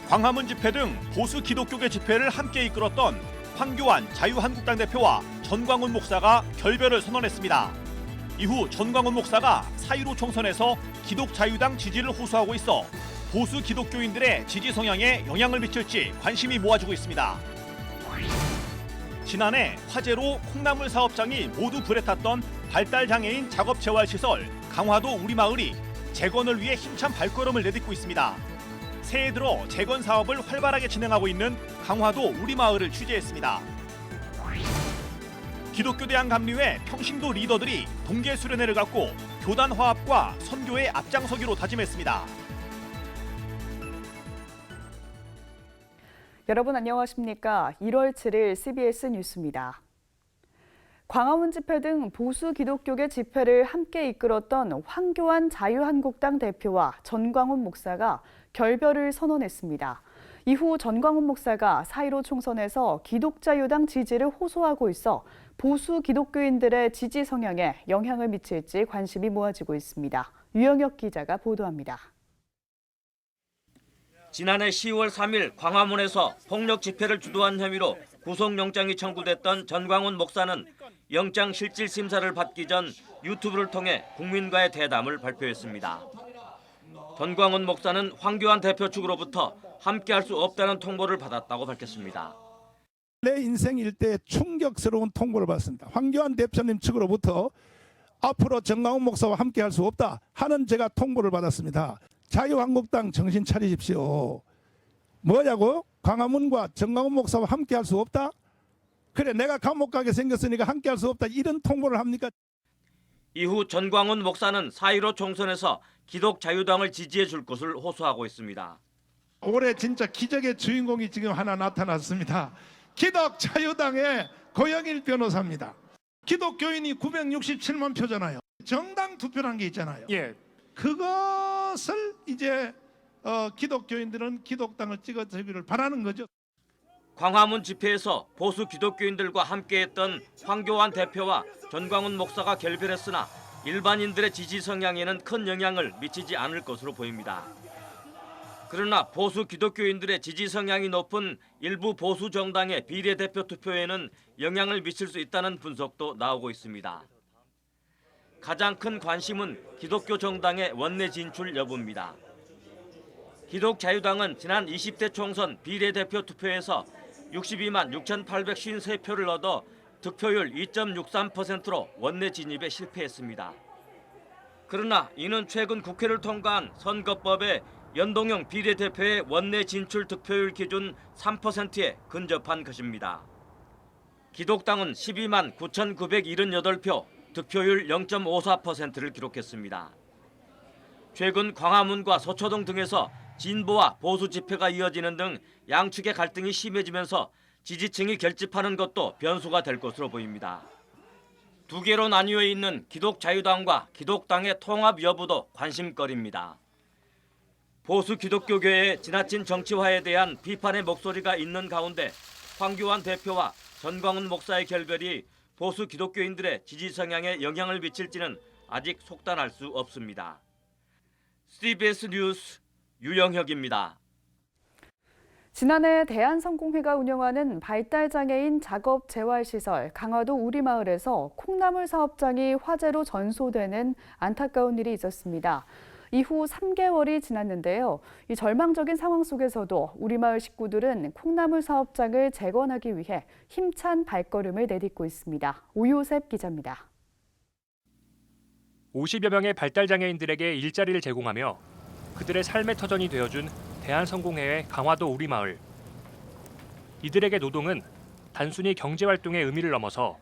광화문 집회 등 보수 기독교계 집회를 함께 이끌었던 황교안 자유한국당 대표와 전광훈 목사가 결별을 선언했습니다. 이후 전광훈 목사가 4.15 총선에서 기독자유당 지지를 호소하고 있어 보수 기독교인들의 지지 성향에 영향을 미칠지 관심이 모아지고 있습니다. 지난해 화재로 콩나물 사업장이 모두 불에 탔던 발달장애인 작업재활시설 강화도 우리마을이 재건을 위해 힘찬 발걸음을 내딛고 있습니다. 새해 들어 재건 사업을 활발하게 진행하고 있는 강화도 우리마을을 취재했습니다. 기독교대학 감리회 평신도 리더들이 동계 수련회를 갖고 교단 화합과 선교에 앞장서기로 다짐했습니다. 여러분 안녕하십니까? 1월 7일 CBS 뉴스입니다. 광화문 집회 등 보수 기독교계 집회를 함께 이끌었던 황교안 자유한국당 대표와 전광훈 목사가 결별을 선언했습니다. 이후 전광훈 목사가 4.15 총선에서 기독자유당 지지를 호소하고 있어 보수 기독교인들의 지지 성향에 영향을 미칠지 관심이 모아지고 있습니다. 유영혁 기자가 보도합니다. 지난해 10월 3일 광화문에서 폭력 집회를 주도한 혐의로 구속영장이 청구됐던 전광훈 목사는 영장 실질 심사를 받기 전 유튜브를 통해 국민과의 대담을 발표했습니다. 전광훈 목사는 황교안 대표 측으로부터 함께할 수 없다는 통보를 받았다고 밝혔습니다. 내 인생 일대 충격스러운 통보를 받았습니다. 황교안 대표님 측으로부터 앞으로 전광훈 목사와 함께할 수 없다 하는 제가 통보를 받았습니다. 자유한국당 정신 차리십시오. 뭐냐고? 광화문과 전광훈 목사와 함께할 수 없다? 그래 내가 감옥 가게 생겼으니까 함께할 수 없다 이런 통보를 합니까? 이후 전광훈 목사는 4.15 총선에서 기독자유당을 지지해 줄 것을 호소하고 있습니다. 올해 진짜 기적의 주인공이 지금 하나 나타났습니다. 기독자유당의 고영일 변호사입니다. 기독교인이 967만 표잖아요. 정당 투표란 게 있잖아요. 그것을 이제 기독교인들은 기독당을 찍어주기를 바라는 거죠. 광화문 집회에서 보수 기독교인들과 함께했던 황교안 대표와 전광훈 목사가 결별했으나 일반인들의 지지 성향에는 큰 영향을 미치지 않을 것으로 보입니다. 그러나 보수 기독교인들의 지지 성향이 높은 일부 보수 정당의 비례대표 투표에는 영향을 미칠 수 있다는 분석도 나오고 있습니다. 가장 큰 관심은 기독교 정당의 원내 진출 여부입니다. 기독자유당은 지난 20대 총선 비례대표 투표에서 62만 6,853표를 얻어 득표율 2.63%로 원내 진입에 실패했습니다. 그러나 이는 최근 국회를 통과한 선거법에 연동형 비례대표의 원내 진출 득표율 기준 3%에 근접한 것입니다. 기독당은 12만 9,978표, 득표율 0.54%를 기록했습니다. 최근 광화문과 서초동 등에서 진보와 보수 집회가 이어지는 등 양측의 갈등이 심해지면서 지지층이 결집하는 것도 변수가 될 것으로 보입니다. 두 개로 나뉘어 있는 기독자유당과 기독당의 통합 여부도 관심거리입니다. 보수 기독교계의 지나친 정치화에 대한 비판의 목소리가 있는 가운데 황교안 대표와 전광훈 목사의 결별이 보수 기독교인들의 지지 성향에 영향을 미칠지는 아직 속단할 수 없습니다. CBS 뉴스 유영혁입니다. 지난해 대한성공회가 운영하는 발달장애인 작업재활시설 강화도 우리마을에서 콩나물 사업장이 화재로 전소되는 안타까운 일이 있었습니다. 이후 3개월이 지났는데요. 이 절망적인 상황 속에서도 우리마을 식구들은 콩나물 사업장을 재건하기 위해 힘찬 발걸음을 내딛고 있습니다. 오요셉 기자입니다. 50여 명의 발달장애인들에게 일자리를 제공하며 그들의 삶의 터전이 되어준 대한성공회의 강화도 우리마을. 이들에게 노동은 단순히 경제활동의 의미를 넘어서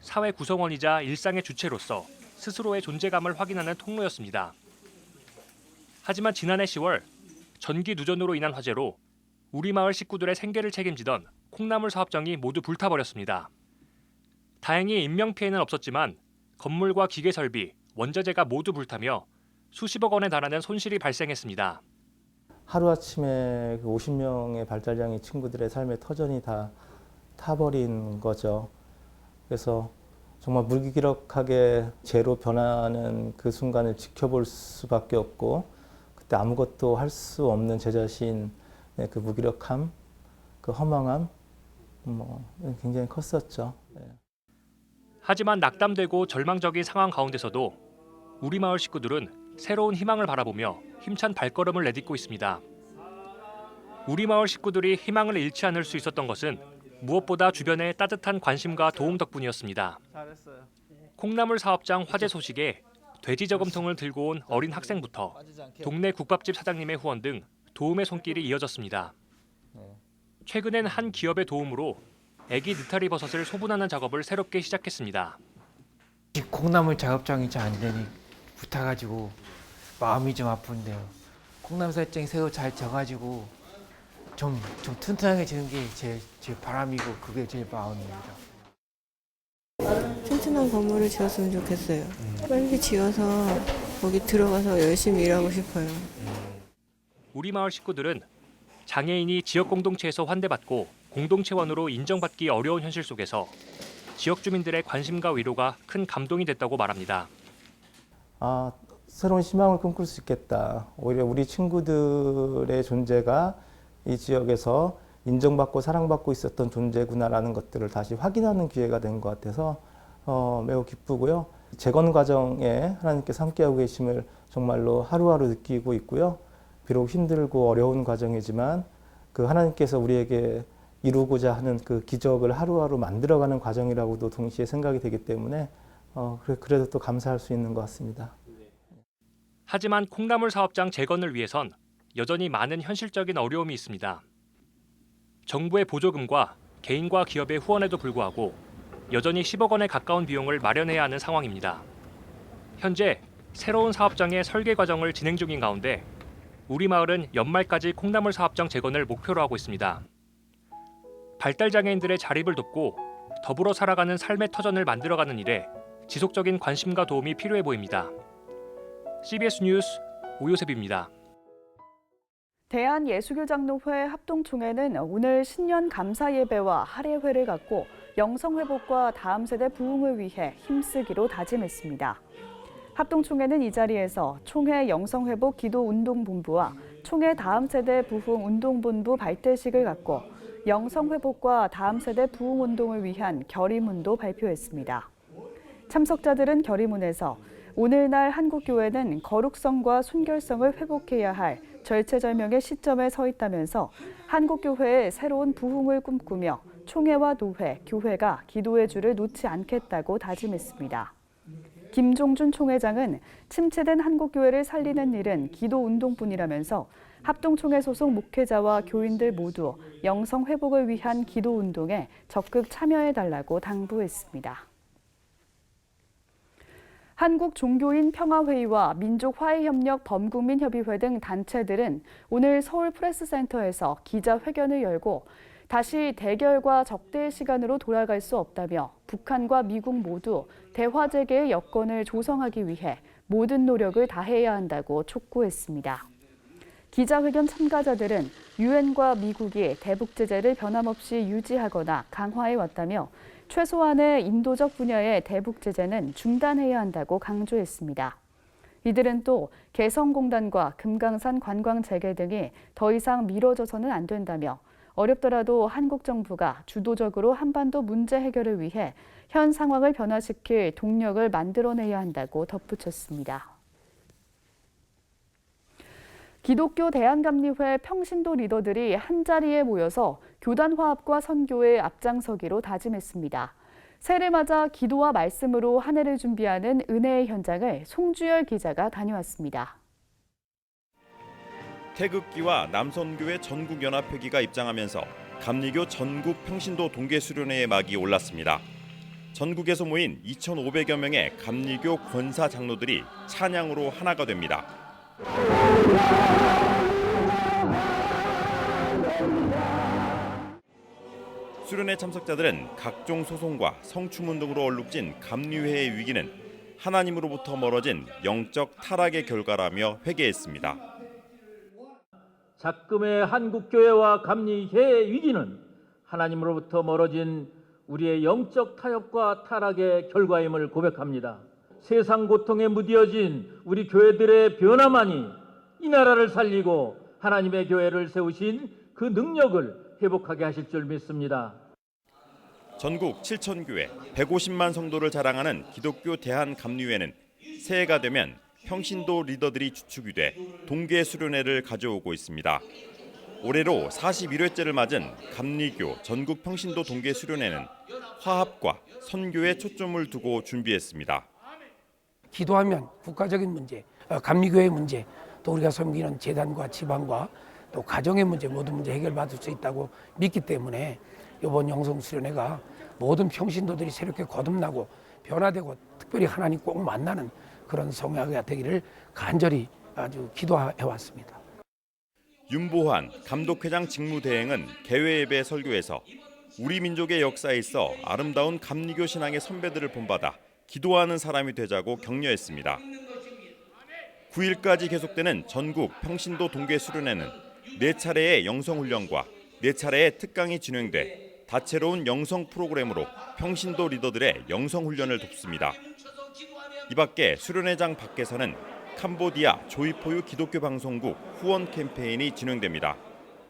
사회 구성원이자 일상의 주체로서 스스로의 존재감을 확인하는 통로였습니다. 하지만 지난해 10월 전기 누전으로 인한 화재로 우리마을 식구들의 생계를 책임지던 콩나물 사업장이 모두 불타버렸습니다. 다행히 인명피해는 없었지만 건물과 기계 설비, 원자재가 모두 불타며 수십억 원에 달하는 손실이 발생했습니다. 하루아침에 50명의 발달장애 친구들의 삶의 터전이 다 타버린 거죠. 그래서 정말 무기력하게 재로 변하는 그 순간을 지켜볼 수밖에 없고 그때 아무것도 할 수 없는 제 자신을 네, 그 무기력함, 그 허망함 굉장히 컸었죠. 네. 하지만 낙담되고 절망적인 상황 가운데서도 우리 마을 식구들은 새로운 희망을 바라보며 힘찬 발걸음을 내딛고 있습니다. 우리 마을 식구들이 희망을 잃지 않을 수 있었던 것은 무엇보다 주변의 따뜻한 관심과 도움 덕분이었습니다. 콩나물 사업장 화재 소식에 돼지 저금통을 들고 온 어린 학생부터 동네 국밥집 사장님의 후원 등 도움의 손길이 이어졌습니다. 최근엔 한 기업의 도움으로 애기 느타리 버섯을 소분하는 작업을 새롭게 시작했습니다. 콩나물 작업장이 잘 안 되니 붙어가지고 마음이 좀 아픈데요. 콩나물 살짝 새우 잘 져가지고 좀 튼튼하게 지는 게 제 바람이고 그게 제 마음입니다. 튼튼한 건물을 지었으면 좋겠어요. 빨리 지어서 거기 들어가서 열심히 일하고 싶어요. 우리 마을 식구들은 장애인이 지역 공동체에서 환대받고 공동체원으로 인정받기 어려운 현실 속에서 지역 주민들의 관심과 위로가 큰 감동이 됐다고 말합니다. 새로운 희망을 꿈꿀 수 있겠다. 오히려 우리 친구들의 존재가 이 지역에서 인정받고 사랑받고 있었던 존재구나라는 것들을 다시 확인하는 기회가 된 것 같아서 매우 기쁘고요. 재건 과정에 하나님께서 함께하고 계심을 정말로 하루하루 느끼고 있고요. 비록 힘들고 어려운 과정이지만 그 하나님께서 우리에게 이루고자 하는 그 기적을 하루하루 만들어가는 과정이라고도 동시에 생각이 되기 때문에 그래도 또 감사할 수 있는 것 같습니다. 하지만 콩나물 사업장 재건을 위해선 여전히 많은 현실적인 어려움이 있습니다. 정부의 보조금과 개인과 기업의 후원에도 불구하고 여전히 10억 원에 가까운 비용을 마련해야 하는 상황입니다. 현재 새로운 사업장의 설계 과정을 진행 중인 가운데 우리 마을은 연말까지 콩나물 사업장 재건을 목표로 하고 있습니다. 발달장애인들의 자립을 돕고 더불어 살아가는 삶의 터전을 만들어가는 일에 지속적인 관심과 도움이 필요해 보입니다. CBS 뉴스 오요셉입니다. 대한예수교장로회 합동총회는 오늘 신년 감사 예배와 할애회를 갖고 영성회복과 다음 세대 부흥을 위해 힘쓰기로 다짐했습니다. 합동총회는 이 자리에서 총회 영성회복 기도운동본부와 총회 다음 세대 부흥 운동본부 발대식을 갖고 영성회복과 다음 세대 부흥운동을 위한 결의문도 발표했습니다. 참석자들은 결의문에서 오늘날 한국교회는 거룩성과 순결성을 회복해야 할 절체절명의 시점에 서 있다면서 한국교회의 새로운 부흥을 꿈꾸며 총회와 노회, 교회가 기도의 줄을 놓지 않겠다고 다짐했습니다. 김종준 총회장은 침체된 한국교회를 살리는 일은 기도운동뿐이라면서 합동총회 소속 목회자와 교인들 모두 영성 회복을 위한 기도운동에 적극 참여해달라고 당부했습니다. 한국종교인평화회의와 민족화해협력 범국민협의회 등 단체들은 오늘 서울 프레스센터에서 기자회견을 열고 다시 대결과 적대의 시간으로 돌아갈 수 없다며 북한과 미국 모두 대화 재개의 여건을 조성하기 위해 모든 노력을 다해야 한다고 촉구했습니다. 기자회견 참가자들은 유엔과 미국이 대북 제재를 변함없이 유지하거나 강화해 왔다며 최소한의 인도적 분야의 대북 제재는 중단해야 한다고 강조했습니다. 이들은 또 개성공단과 금강산 관광 재개 등이 더 이상 미뤄져서는 안 된다며 어렵더라도 한국 정부가 주도적으로 한반도 문제 해결을 위해 현 상황을 변화시킬 동력을 만들어내야 한다고 덧붙였습니다. 기독교 대한감리회 평신도 리더들이 한자리에 모여서 교단 화합과 선교에 앞장서기로 다짐했습니다. 새해를 맞아 기도와 말씀으로 한 해를 준비하는 은혜의 현장을 송주열 기자가 다녀왔습니다. 태극기와 남선교회 전국연합회기가 입장하면서 감리교 전국 평신도 동계수련회의 막이 올랐습니다. 전국에서 모인 2,500여 명의 감리교 권사 장로들이 찬양으로 하나가 됩니다. 수련회 참석자들은 각종 소송과 성추문 등으로 얼룩진 감리회의 위기는 하나님으로부터 멀어진 영적 타락의 결과라며 회개했습니다. 작금의 한국교회와 감리회의 위기는 하나님으로부터 멀어진 우리의 영적 타협과 타락의 결과임을 고백합니다. 세상 고통에 무뎌진 우리 교회들의 변화만이 이 나라를 살리고 하나님의 교회를 세우신 그 능력을 회복하게 하실 줄 믿습니다. 전국 7,000교회 150만 성도를 자랑하는 기독교 대한감리회는 새해가 되면 평신도 리더들이 주축이 돼 동계 수련회를 가져오고 있습니다. 올해로 41회째를 맞은 감리교 전국 평신도 동계 수련회는 화합과 선교에 초점을 두고 준비했습니다. 기도하면 국가적인 문제, 감리교회 문제, 또 우리가 섬기는 재단과 지방과 또 가정의 문제, 모든 문제 해결받을 수 있다고 믿기 때문에 이번 영성수련회가 모든 평신도들이 새롭게 거듭나고 변화되고 특별히 하나님 꼭 만나는 그런 성회가 되기를 간절히 아주 기도해 왔습니다. 윤보환 감독회장 직무대행은 개회예배 설교에서 우리 민족의 역사에 있어 아름다운 감리교 신앙의 선배들을 본받아 기도하는 사람이 되자고 격려했습니다. 9일까지 계속되는 전국 평신도 동계 수련회는 4차례의 영성훈련과 4차례의 특강이 진행돼 다채로운 영성 프로그램으로 평신도 리더들의 영성훈련을 돕습니다. 이 밖에 수련회장 밖에서는 캄보디아 조이포유 기독교 방송국 후원 캠페인이 진행됩니다.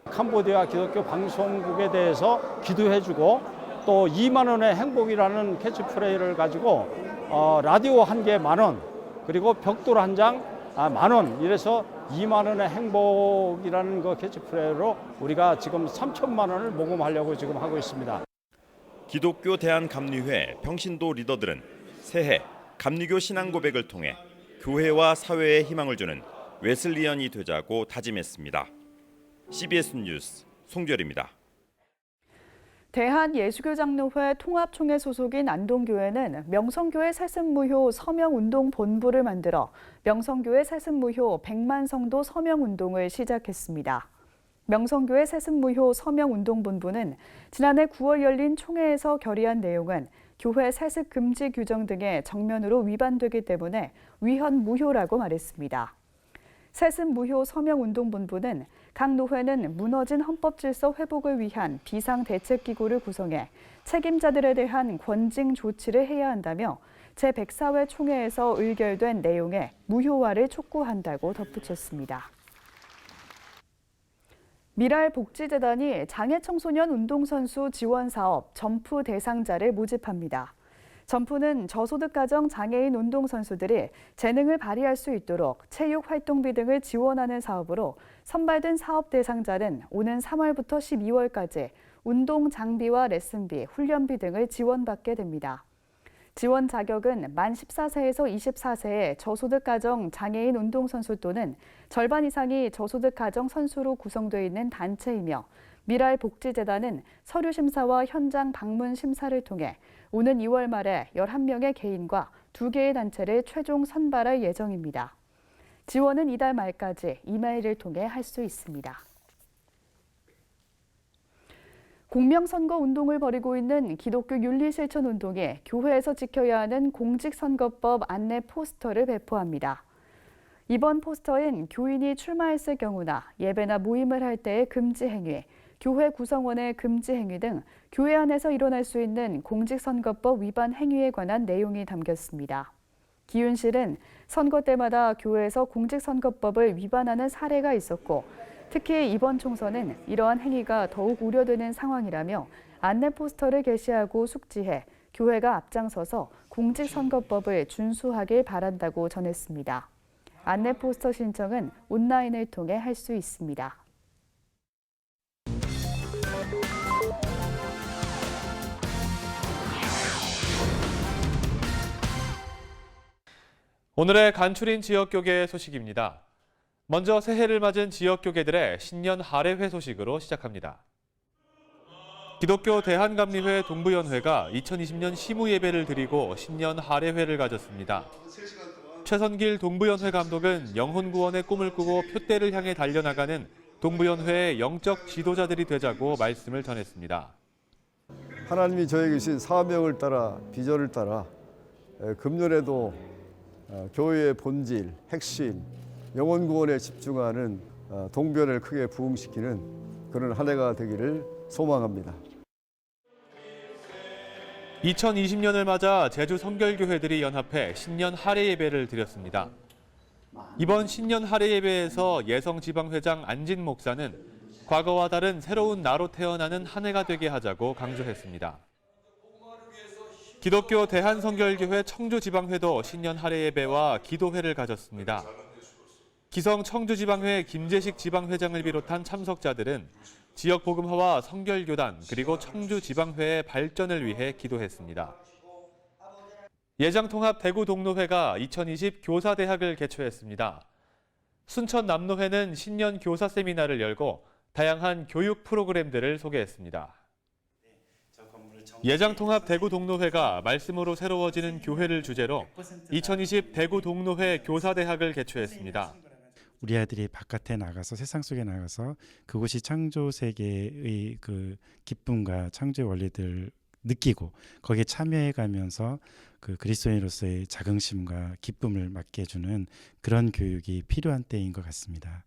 캄보디아 기독교 방송국에 대해서 기도해주고 또 2만 원의 행복이라는 캐치프레이를 가지고 라디오 한 개 10,000원 그리고 벽돌 한 장 10,000원 이래서 2만 원의 행복이라는 그 캐치프레이로 우리가 지금 3천만 원을 모금하려고 지금 하고 있습니다. 기독교 대한감리회 평신도 리더들은 새해 감리교 신앙 고백을 통해 교회와 사회에 희망을 주는 웨슬리언이 되자고 다짐했습니다. CBS 뉴스 송별입니다. 대한예수교장로회 통합총회 소속인 안동교회는 명성교회 새습무효 서명운동본부를 만들어 명성교회 새습무효 100만 성도 서명운동을 시작했습니다. 명성교회 새습무효 서명운동본부는 지난해 9월 열린 총회에서 결의한 내용은 교회 세습 금지 규정 등에 정면으로 위반되기 때문에 위헌 무효라고 말했습니다. 세습 무효 서명운동본부는 각 노회는 무너진 헌법 질서 회복을 위한 비상대책기구를 구성해 책임자들에 대한 권징 조치를 해야 한다며 제104회 총회에서 의결된 내용의 무효화를 촉구한다고 덧붙였습니다. 미랄복지재단이 장애청소년 운동선수 지원사업 점프 대상자를 모집합니다. 점프는 저소득가정 장애인 운동선수들이 재능을 발휘할 수 있도록 체육활동비 등을 지원하는 사업으로 선발된 사업 대상자는 오는 3월부터 12월까지 운동 장비와 레슨비, 훈련비 등을 지원받게 됩니다. 지원 자격은 만 14세에서 24세의 저소득가정 장애인 운동선수 또는 절반 이상이 저소득가정 선수로 구성되어 있는 단체이며 미랄복지재단은 서류 심사와 현장 방문 심사를 통해 오는 2월 말에 11명의 개인과 2개의 단체를 최종 선발할 예정입니다. 지원은 이달 말까지 이메일을 통해 할 수 있습니다. 공명선거 운동을 벌이고 있는 기독교 윤리실천운동에 교회에서 지켜야 하는 공직선거법 안내 포스터를 배포합니다. 이번 포스터엔 교인이 출마했을 경우나 예배나 모임을 할 때의 금지 행위, 교회 구성원의 금지 행위 등 교회 안에서 일어날 수 있는 공직선거법 위반 행위에 관한 내용이 담겼습니다. 기윤실은 선거 때마다 교회에서 공직선거법을 위반하는 사례가 있었고 특히 이번 총선은 이러한 행위가 더욱 우려되는 상황이라며 안내 포스터를 게시하고 숙지해 교회가 앞장서서 공직선거법을 준수하길 바란다고 전했습니다. 안내 포스터 신청은 온라인을 통해 할 수 있습니다. 오늘의 간추린 지역교계 소식입니다. 먼저 새해를 맞은 지역교계들의 신년 할애회 소식으로 시작합니다. 기독교 대한감리회 동부연회가 2020년 시무예배를 드리고 신년 할애회를 가졌습니다. 최선길 동부연회 감독은 영혼구원의 꿈을 꾸고 표대를 향해 달려나가는 동부연회의 영적 지도자들이 되자고 말씀을 전했습니다. 하나님이 저에게 주신 사명을 따라 비전을 따라 금년에도 교회의 본질, 핵심, 영혼 구원에 집중하는 동변을 크게 부흥시키는 그런 한 해가 되기를 소망합니다. 2020년을 맞아 제주 성결교회들이 연합해 신년 할애 예배를 드렸습니다. 이번 신년 할애 예배에서 예성지방회장 안진 목사는 과거와 다른 새로운 나로 태어나는 한 해가 되게 하자고 강조했습니다. 기독교 대한성결교회 청주지방회도 신년 할애 예배와 기도회를 가졌습니다. 기성 청주지방회 김재식 지방회장을 비롯한 참석자들은 지역 복음화와 성결교단 그리고 청주지방회의 발전을 위해 기도했습니다. 예장통합 대구동로회가 2020 교사대학을 개최했습니다. 순천남로회는 신년 교사 세미나를 열고 다양한 교육 프로그램들을 소개했습니다. 예장통합 대구동로회가 말씀으로 새로워지는 교회를 주제로 2020 대구동로회 교사대학을 개최했습니다. 우리 아들이 바깥에 나가서 세상 속에 나가서 그곳이 창조 세계의 그 기쁨과 창조의 원리들 느끼고 거기에 참여해 가면서 그 그리스도인으로서의 자긍심과 기쁨을 맡게 해주는 그런 교육이 필요한 때인 것 같습니다.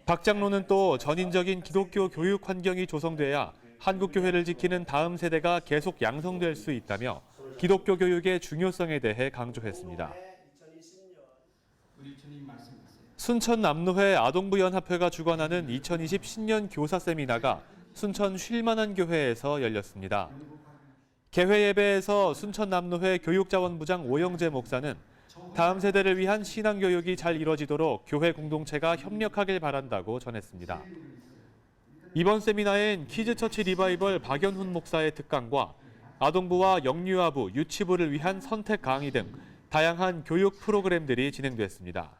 박 장로는 또 전인적인 기독교 교육 환경이 조성돼야 한국 교회를 지키는 다음 세대가 계속 양성될 수 있다며 기독교 교육의 중요성에 대해 강조했습니다. 순천남로회 아동부연합회가 주관하는 2020 신년 교사 세미나가 순천 쉴만한 교회에서 열렸습니다. 개회 예배에서 순천남로회 교육자원부장 오영재 목사는 다음 세대를 위한 신앙교육이 잘 이뤄지도록 교회 공동체가 협력하길 바란다고 전했습니다. 이번 세미나엔 키즈처치 리바이벌 박연훈 목사의 특강과 아동부와 영유아부, 유치부를 위한 선택 강의 등 다양한 교육 프로그램들이 진행됐습니다.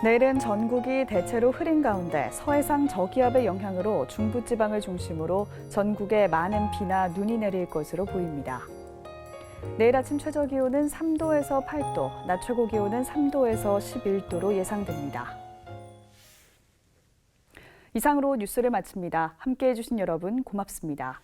내일은 전국이 대체로 흐린 가운데 서해상 저기압의 영향으로 중부지방을 중심으로 전국에 많은 비나 눈이 내릴 것으로 보입니다. 내일 아침 최저기온은 3도에서 8도, 낮 최고기온은 3도에서 11도로 예상됩니다. 이상으로 뉴스를 마칩니다. 함께해 주신 여러분 고맙습니다.